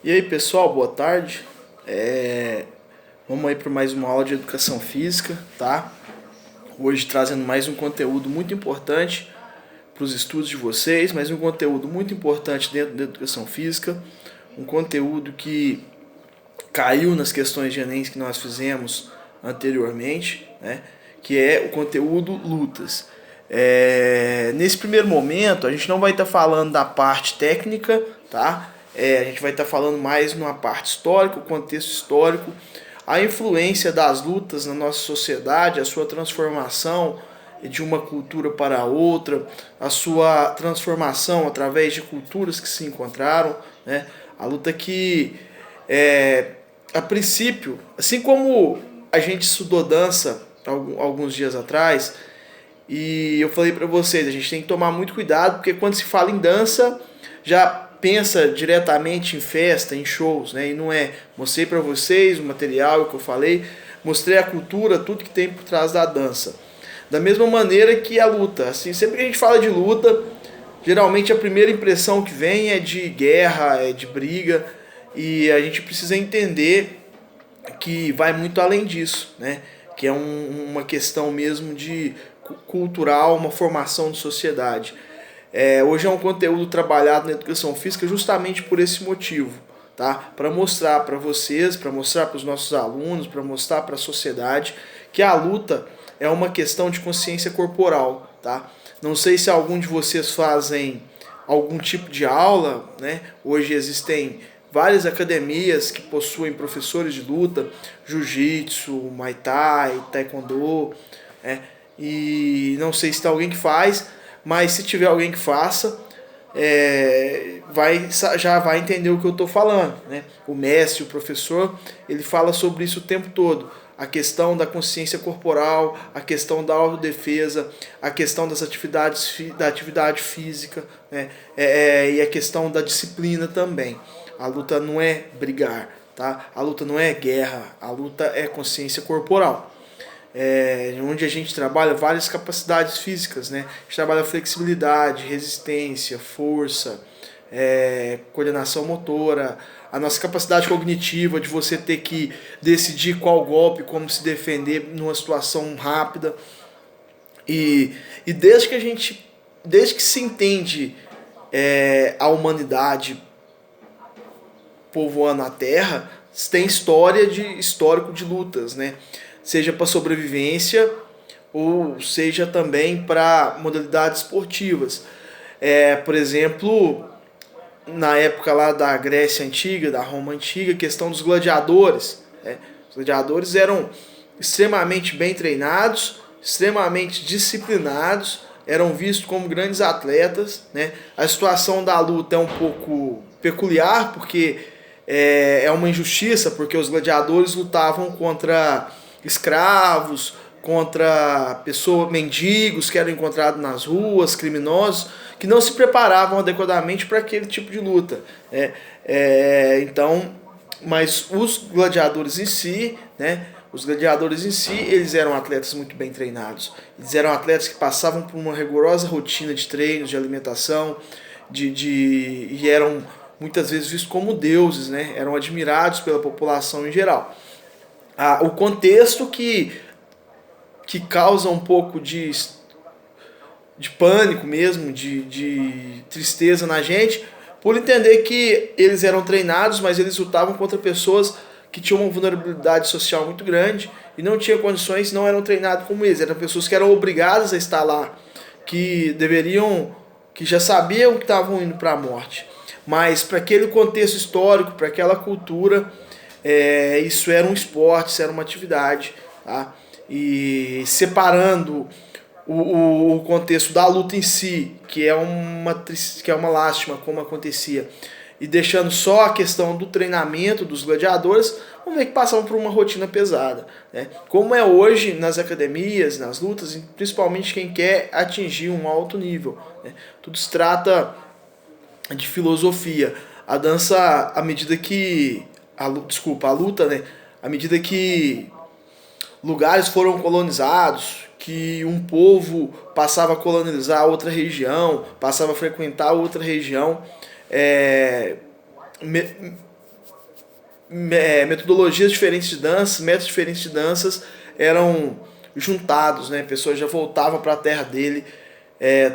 E aí pessoal, boa tarde. Vamos aí para mais uma aula de educação física, tá? Hoje trazendo mais um conteúdo muito importante para os estudos de vocês, mais um conteúdo muito importante dentro da educação física, um conteúdo que caiu nas questões de Enem que nós fizemos anteriormente, né? Que é o conteúdo lutas. Nesse primeiro momento, a gente não vai estar falando da parte técnica, tá? A gente vai estar falando mais numa parte histórica, o contexto histórico, a influência das lutas na nossa sociedade, a sua transformação de uma cultura para outra, a sua transformação através de culturas que se encontraram, né? A luta que, a princípio, assim como a gente estudou dança alguns dias atrás, e eu falei para vocês, a gente tem que tomar muito cuidado, porque quando se fala em dança, já pensa diretamente em festa, em shows, né? E não é. Mostrei para vocês o material que eu falei, mostrei a cultura, tudo que tem por trás da dança. Da mesma maneira que a luta, assim, sempre que a gente fala de luta, geralmente a primeira impressão que vem é de guerra, é de briga, e a gente precisa entender que vai muito além disso, né? Que é uma questão mesmo de cultural, uma formação de sociedade. Hoje é um conteúdo trabalhado na educação física justamente por esse motivo, tá? Para mostrar para vocês, para mostrar para os nossos alunos, para mostrar para a sociedade que a luta é uma questão de consciência corporal, tá? Não sei se algum de vocês fazem algum tipo de aula, né? Hoje existem várias academias que possuem professores de luta, jiu-jitsu, muay thai, taekwondo, né? E não sei se tem alguém que faz, mas se tiver alguém que faça, já vai entender o que eu estou falando, né? O mestre, o professor, ele fala sobre isso o tempo todo. A questão da consciência corporal, a questão da autodefesa, a questão das atividades da atividade física, né? E a questão da disciplina também. A luta não é brigar, tá? A luta não é guerra, a luta é consciência corporal. Onde a gente trabalha várias capacidades físicas, né? A gente trabalha flexibilidade, resistência, força, coordenação motora, a nossa capacidade cognitiva de você ter que decidir qual golpe, como se defender numa situação rápida. E desde que se entende a humanidade povoando a Terra, tem histórico de lutas, né? Seja para sobrevivência ou seja também para modalidades esportivas. Por exemplo, na época lá da Grécia Antiga, da Roma Antiga, a questão dos gladiadores. Né? Os gladiadores eram extremamente bem treinados, extremamente disciplinados, eram vistos como grandes atletas. Né? A situação da luta é um pouco peculiar, porque é uma injustiça, porque os gladiadores lutavam contra escravos, contra mendigos que eram encontrados nas ruas, criminosos, que não se preparavam adequadamente para aquele tipo de luta. Então, mas os gladiadores em si, né? Os gladiadores em si, eles eram atletas muito bem treinados. Eles eram atletas que passavam por uma rigorosa rotina de treinos, de alimentação, e eram muitas vezes vistos como deuses, né? Eram admirados pela população em geral. O contexto que causa um pouco de pânico mesmo, de tristeza na gente, por entender que eles eram treinados, mas eles lutavam contra pessoas que tinham uma vulnerabilidade social muito grande e não tinham condições, não eram treinados como eles. Eram pessoas que eram obrigadas a estar lá, que já sabiam que estavam indo para a morte. Mas para aquele contexto histórico, para aquela cultura, isso era um esporte, isso era uma atividade, tá? E separando o contexto da luta em si, que é uma lástima como acontecia, e deixando só a questão do treinamento dos gladiadores, vamos ver que passavam por uma rotina pesada. Né? Como é hoje nas academias, nas lutas, principalmente quem quer atingir um alto nível. Né? Tudo se trata de filosofia. A dança, à medida que... a luta, né? À medida que lugares foram colonizados, que um povo passava a colonizar outra região, passava a frequentar outra região, metodologias diferentes de dança, métodos diferentes de danças eram juntados, né? A pessoa já voltava para a terra dele,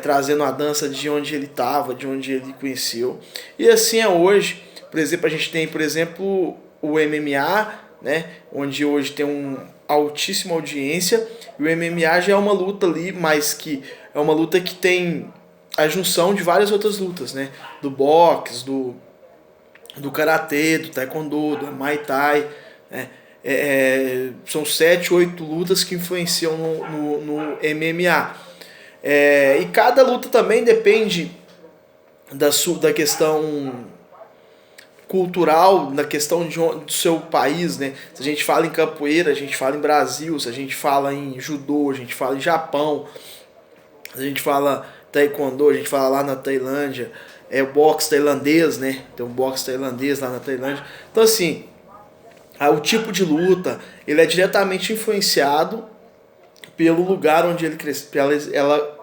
trazendo a dança de onde ele estava, de onde ele conheceu. E assim é hoje. Por exemplo, a gente tem, por exemplo, o MMA, né? Onde hoje tem uma altíssima audiência. E o MMA já é uma luta ali, mas que é uma luta que tem a junção de várias outras lutas, né? Do boxe, do karatê, do taekwondo, do muay thai, né? São 7, 8 lutas que influenciam no MMA. E cada luta também depende da questão cultural, da questão do seu país, né? Se a gente fala em capoeira, a gente fala em Brasil, se a gente fala em judô, a gente fala em Japão, se a gente fala taekwondo, a gente fala lá na Tailândia, o boxe tailandês, né? Tem um boxe tailandês lá na Tailândia. Então assim, o tipo de luta, ele é diretamente influenciado pelo lugar onde ele cresceu, ela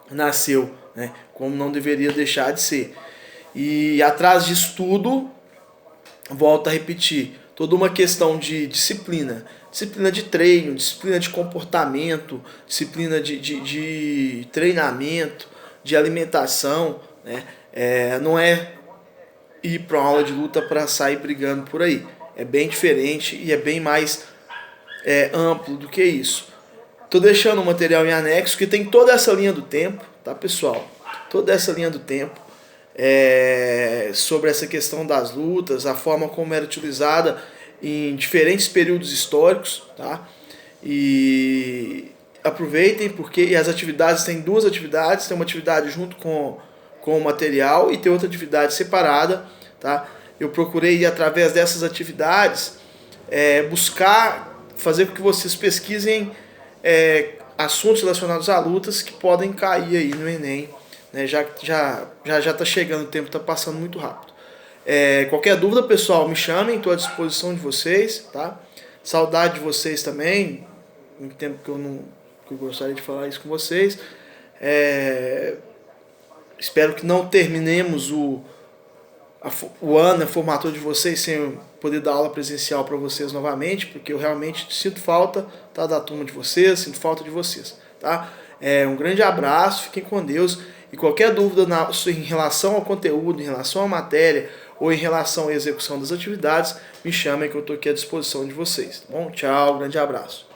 nasceu, né? Como não deveria deixar de ser. E atrás disso tudo, volto a repetir, toda uma questão de disciplina. Disciplina de treino, disciplina de comportamento, disciplina de treinamento, de alimentação, né? Não é ir para uma aula de luta para sair brigando por aí. É bem diferente e é bem mais amplo do que isso. Estou deixando o material em anexo que tem toda essa linha do tempo, tá, pessoal? Toda essa linha do tempo sobre essa questão das lutas, a forma como era utilizada em diferentes períodos históricos, tá? E aproveitem porque as atividades, tem duas atividades, tem uma atividade junto com o material e tem outra atividade separada, tá? Eu procurei, através dessas atividades, buscar fazer com que vocês pesquisem assuntos relacionados a lutas que podem cair aí no Enem, né? Já está chegando, o tempo está passando muito rápido. Qualquer dúvida, pessoal, me chamem, estou à disposição de vocês, tá? Saudade de vocês também, muito tempo que eu gostaria de falar isso com vocês. Espero que não terminemos o ano, a formatura de vocês sem poder dar aula presencial para vocês novamente, porque eu realmente sinto falta, tá, da turma de vocês, sinto falta de vocês, tá? Um grande abraço, fiquem com Deus, e qualquer dúvida em relação ao conteúdo, em relação à matéria, ou em relação à execução das atividades, me chamem que eu estou aqui à disposição de vocês, tá bom? Tchau, grande abraço.